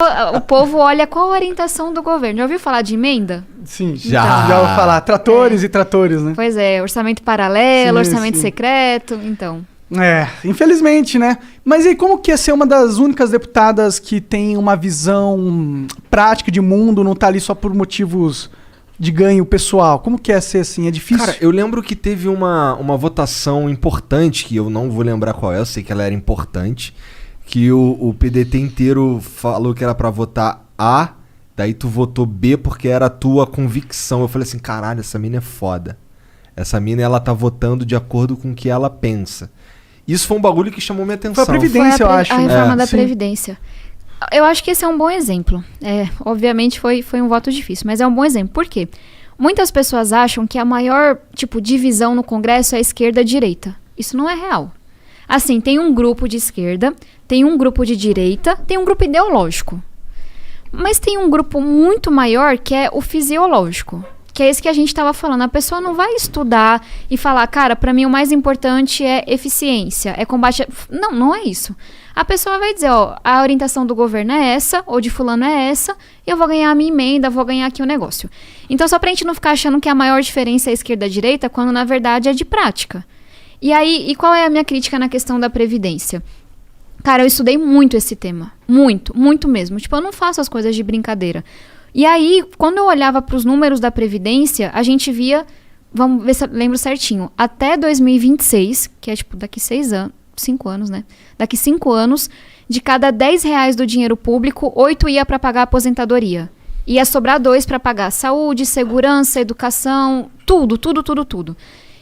O povo olha qual a orientação do governo. Já ouviu falar de emenda? Sim, Já. Já ouvi falar. Tratores e tratores, né? Pois é, orçamento paralelo, Sim, orçamento sim. secreto, então. Infelizmente, né? Mas aí como que é ser uma das únicas deputadas que tem uma visão prática de mundo, não tá ali só por motivos de ganho pessoal? Como que é ser assim? É difícil? Cara, eu lembro que teve uma votação importante, que eu não vou lembrar qual é, eu sei que ela era importante, que o PDT inteiro falou que era pra votar A, daí tu votou B porque era a tua convicção. Eu falei assim, caralho, essa mina é foda. Essa mina, ela tá votando de acordo com o que ela pensa. Isso foi um bagulho que chamou minha atenção. Foi a Previdência, eu acho. A reforma da Sim. Previdência. Eu acho que esse é um bom exemplo. Obviamente foi um voto difícil, mas é um bom exemplo. Por quê? Muitas pessoas acham que a maior, divisão no Congresso é esquerda-direita. Isso não é real. Assim, tem um grupo de esquerda, tem um grupo de direita, tem um grupo ideológico. Mas tem um grupo muito maior que é o fisiológico. Que é esse que a gente estava falando. A pessoa não vai estudar e falar, cara, para mim o mais importante é eficiência, é combate... Não, não é isso. A pessoa vai dizer, ó, a orientação do governo é essa, ou de fulano é essa, e eu vou ganhar a minha emenda, vou ganhar aqui o negócio. Então, só pra gente não ficar achando que a maior diferença é esquerda-direita, quando na verdade é de prática. E aí, qual é a minha crítica na questão da Previdência? Cara, eu estudei muito esse tema. Muito, muito mesmo. Eu não faço as coisas de brincadeira. E aí, quando eu olhava para os números da Previdência, a gente via, vamos ver se eu lembro certinho, até 2026, que é daqui 5 anos, né? Daqui 5 anos, de cada R$10 do dinheiro público, 8 ia para pagar a aposentadoria. Ia sobrar 2 para pagar saúde, segurança, educação, tudo.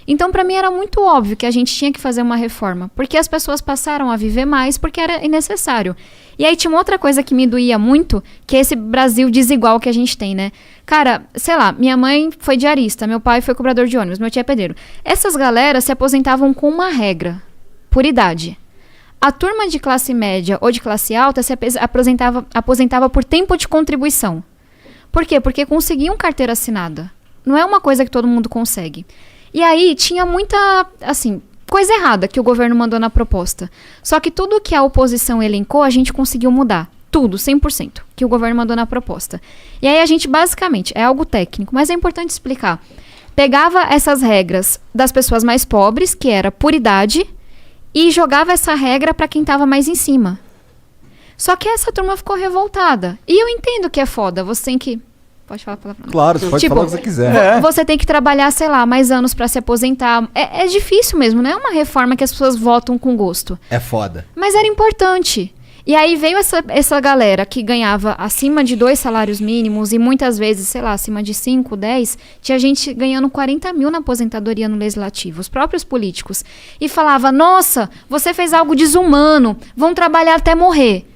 Então, para mim, era muito óbvio que a gente tinha que fazer uma reforma, porque as pessoas passaram a viver mais porque era necessário. E aí tinha uma outra coisa que me doía muito, que é esse Brasil desigual que a gente tem, né? Cara, sei lá, minha mãe foi diarista, meu pai foi cobrador de ônibus, meu tio é pedreiro. Essas galeras se aposentavam com uma regra, por idade. A turma de classe média ou de classe alta se aposentava por tempo de contribuição. Por quê? Porque conseguiam carteira assinada. Não é uma coisa que todo mundo consegue. E aí tinha muita, coisa errada que o governo mandou na proposta. Só que tudo que a oposição elencou, a gente conseguiu mudar. Tudo, 100%, que o governo mandou na proposta. E aí a gente, basicamente, é algo técnico, mas é importante explicar. Pegava essas regras das pessoas mais pobres, que era por idade, e jogava essa regra para quem estava mais em cima. Só que essa turma ficou revoltada. E eu entendo que é foda, você tem que... Pode falar a palavra? Claro, você pode falar o que você quiser. Você tem que trabalhar, sei lá, mais anos pra se aposentar. É difícil mesmo, não é uma reforma que as pessoas votam com gosto. É foda. Mas era importante. E aí veio essa galera que ganhava acima de 2 salários mínimos e muitas vezes, sei lá, acima de 5, 10, tinha gente ganhando 40 mil na aposentadoria no legislativo, os próprios políticos. E falava, nossa, você fez algo desumano, vão trabalhar até morrer.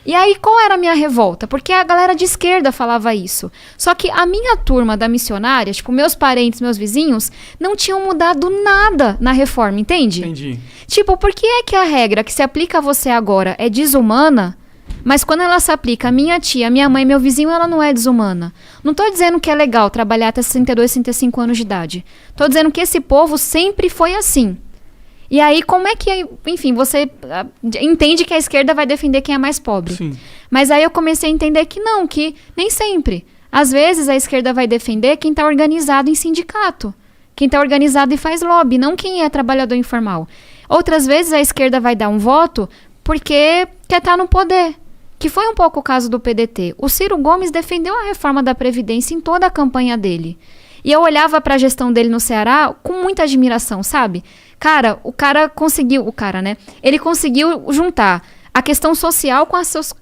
E aí, qual era a minha revolta? Porque a galera de esquerda falava isso. Só que a minha turma da missionária, meus parentes, meus vizinhos, não tinham mudado nada na reforma, entende? Entendi. Por que é que a regra que se aplica a você agora é desumana, mas quando ela se aplica a minha tia, minha mãe, meu vizinho, ela não é desumana? Não tô dizendo que é legal trabalhar até 62, 65 anos de idade. Tô dizendo que esse povo sempre foi assim. E aí, como é que, enfim, você entende que a esquerda vai defender quem é mais pobre? Sim. Mas aí eu comecei a entender que não, que nem sempre. Às vezes a esquerda vai defender quem está organizado em sindicato, quem está organizado e faz lobby, não quem é trabalhador informal. Outras vezes a esquerda vai dar um voto porque quer estar no poder, que foi um pouco o caso do PDT. O Ciro Gomes defendeu a reforma da Previdência em toda a campanha dele. E eu olhava para a gestão dele no Ceará com muita admiração, sabe? Cara, ele conseguiu juntar a questão social com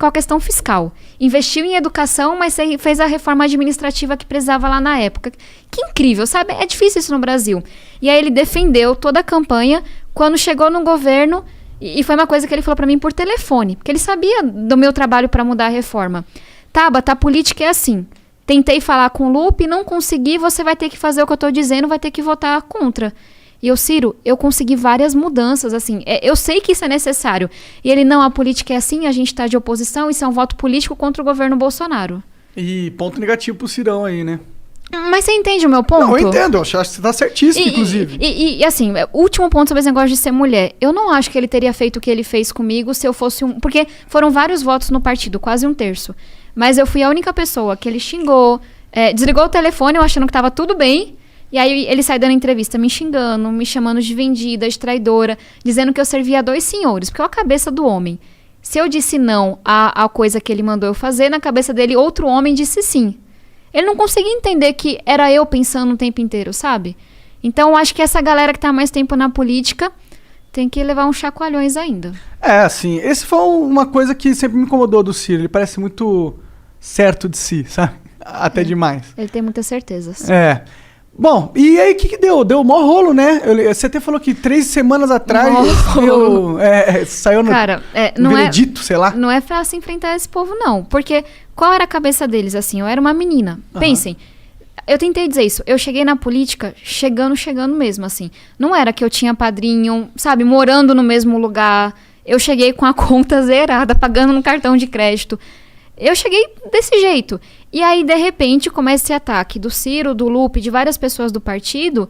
a questão fiscal. Investiu em educação, mas fez a reforma administrativa que precisava lá na época. Que incrível, sabe? É difícil isso no Brasil. E aí ele defendeu toda a campanha. Quando chegou no governo, e foi uma coisa que ele falou para mim por telefone, porque ele sabia do meu trabalho para mudar a reforma. Tabata, a política é assim. Tentei falar com o Lupe, não consegui, você vai ter que fazer o que eu estou dizendo, vai ter que votar contra. E Ciro, eu consegui várias mudanças, eu sei que isso é necessário. E ele, não, a política é assim, a gente está de oposição, isso é um voto político contra o governo Bolsonaro. E ponto negativo pro Cirão aí, né? Mas você entende o meu ponto? Não, eu entendo, eu acho que você tá certíssimo, inclusive. E assim, o último ponto sobre esse negócio de ser mulher. Eu não acho que ele teria feito o que ele fez comigo se eu fosse um... Porque foram vários votos no partido, quase um terço. Mas eu fui a única pessoa que ele xingou, desligou o telefone, eu achando que tava tudo bem. E aí ele sai dando entrevista me xingando, me chamando de vendida, de traidora, dizendo que eu servia a 2 senhores, porque é a cabeça do homem. Se eu disse não à coisa que ele mandou eu fazer, na cabeça dele outro homem disse sim. Ele não conseguia entender que era eu pensando o tempo inteiro, sabe? Então eu acho que essa galera que tá há mais tempo na política tem que levar uns chacoalhões ainda. Assim, esse foi uma coisa que sempre me incomodou do Ciro. Ele parece muito certo de si, sabe? Até demais. Ele tem muitas certezas. Bom, e aí o que deu? Deu mó rolo, né? Você até falou que 3 semanas atrás saiu no, no veredito, sei lá. Não é fácil enfrentar esse povo, não. Porque qual era a cabeça deles, assim? Eu era uma menina. Pensem, eu tentei dizer isso. Eu cheguei na política chegando mesmo, assim. Não era que eu tinha padrinho, sabe? Morando no mesmo lugar. Eu cheguei com a conta zerada, pagando no cartão de crédito. Eu cheguei desse jeito. E aí, de repente, começa esse ataque do Ciro, do Lupe, de várias pessoas do partido,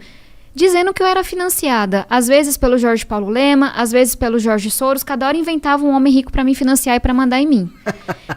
dizendo que eu era financiada. Às vezes pelo Jorge Paulo Lema, às vezes pelo Jorge Soros. Cada hora inventava um homem rico pra me financiar e pra mandar em mim.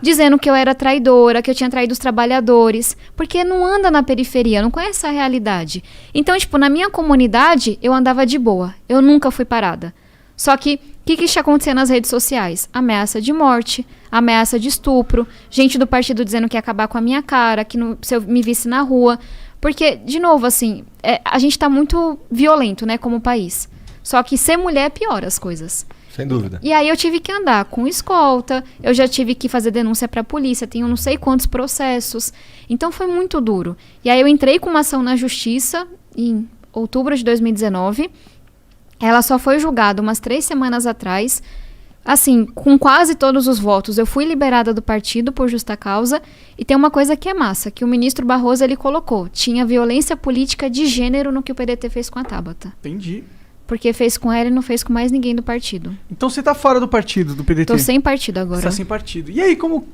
Dizendo que eu era traidora, que eu tinha traído os trabalhadores. Porque não anda na periferia, não conhece a realidade. Então, tipo, na minha comunidade, eu andava de boa. Eu nunca fui parada. Só que, o que está acontecendo nas redes sociais? Ameaça de morte, ameaça de estupro, gente do partido dizendo que ia acabar com a minha cara, que se eu me visse na rua. Porque, de novo, assim, a gente tá muito violento, né, como país. Só que ser mulher piora as coisas. Sem dúvida. E aí eu tive que andar com escolta, eu já tive que fazer denúncia pra polícia, tenho não sei quantos processos. Então foi muito duro. E aí eu entrei com uma ação na justiça em outubro de 2019. Ela só foi julgada umas 3 semanas atrás. Assim, com quase todos os votos, eu fui liberada do partido por justa causa. E tem uma coisa que é massa, que o ministro Barroso, ele colocou. Tinha violência política de gênero no que o PDT fez com a Tabata. Entendi. Porque fez com ela e não fez com mais ninguém do partido. Então você tá fora do partido, do PDT? Tô sem partido agora. Você tá sem partido. E aí, como